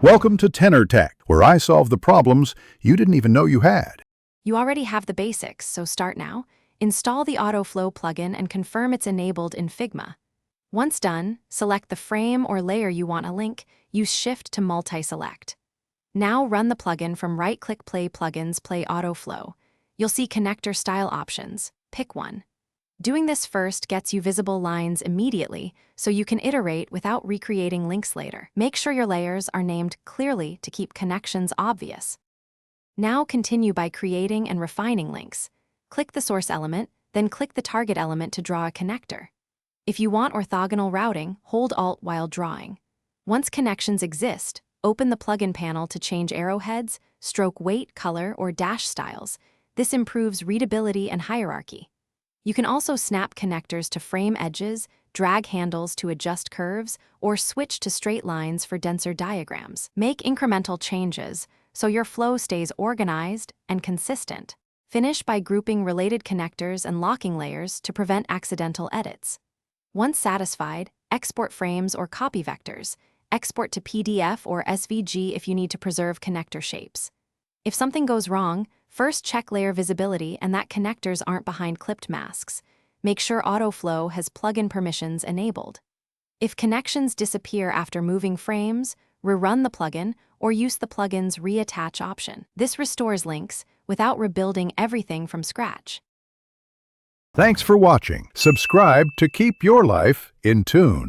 Welcome to Tenor Tech, where I solve the problems you didn't even know you had. You already have the basics, so start now. Install the Autoflow plugin and confirm it's enabled in Figma. Once done, select the frame or layer you want to link. Use Shift to multi-select. Now run the plugin from right-click Play Plugins, Play Autoflow. You'll see connector style options. Pick one. Doing this first gets you visible lines immediately, so you can iterate without recreating links later. Make sure your layers are named clearly to keep connections obvious. Now continue by creating and refining links. Click the source element, then click the target element to draw a connector. If you want orthogonal routing, hold Alt while drawing. Once connections exist, open the plugin panel to change arrowheads, stroke weight, color, or dash styles. This improves readability and hierarchy. You can also snap connectors to frame edges, drag handles to adjust curves, or switch to straight lines for denser diagrams. Make incremental changes so your flow stays organized and consistent. Finish by grouping related connectors and locking layers to prevent accidental edits. Once satisfied, export frames or copy vectors. Export to PDF or SVG if you need to preserve connector shapes. If something goes wrong, first check layer visibility and that connectors aren't behind clipped masks. Make sure Autoflow has plugin permissions enabled. If connections disappear after moving frames, rerun the plugin or use the plugin's reattach option. This restores links without rebuilding everything from scratch. Thanks for watching. Subscribe to keep your life in tune.